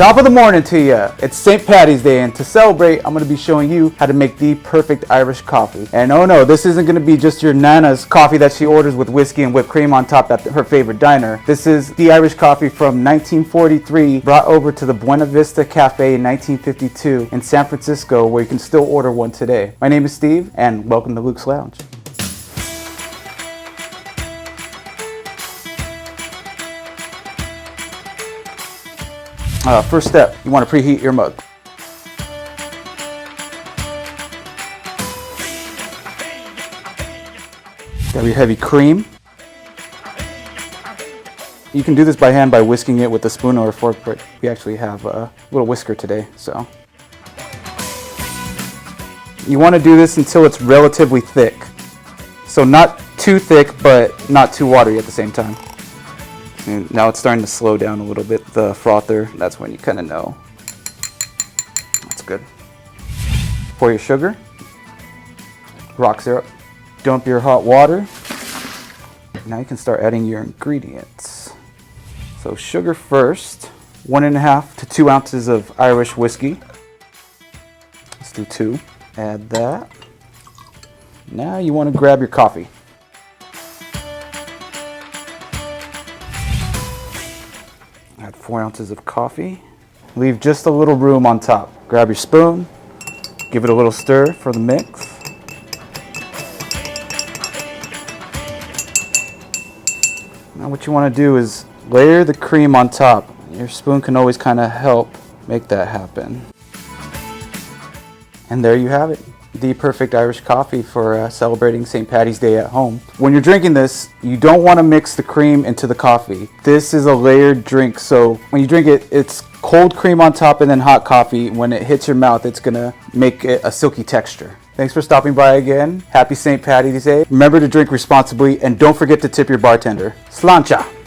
Top of the morning to you. It's St. Paddy's Day, and to celebrate, I'm going to be showing you how to make the perfect Irish coffee. And oh no, this isn't going to be just your Nana's coffee that she orders with whiskey and whipped cream on top at her favorite diner. This is the Irish coffee from 1943, brought over to the Buena Vista Cafe in 1952 in San Francisco, where you can still order one today. My name is Steve, and welcome to Luke's Lounge. First step, you want to preheat your mug. Grab your heavy cream. You can do this by hand by whisking it with a spoon or a fork, but we actually have a little whisker today, so. You want to do this until it's relatively thick. So not too thick, but not too watery at the same time. And now it's starting to slow down a little bit, the frother. That's when you kind of know. That's good. Pour your sugar, rock syrup, dump your hot water. Now you can start adding your ingredients. So sugar first, 1.5 to 2 ounces of Irish whiskey. Let's do 2. Add that. Now you want to grab your coffee. Add 4 ounces of coffee. Leave just a little room on top. Grab your spoon, give it a little stir for the mix. Now what you want to do is layer the cream on top. Your spoon can always kind of help make that happen. And there you have it. The perfect Irish coffee for celebrating St. Paddy's Day at home. When you're drinking this, you don't want to mix the cream into the coffee. This is a layered drink, so when you drink it, it's cold cream on top and then hot coffee. When it hits your mouth, it's gonna make it a silky texture. Thanks for stopping by again. Happy St. Paddy's Day. Remember to drink responsibly and don't forget to tip your bartender. Sláinte!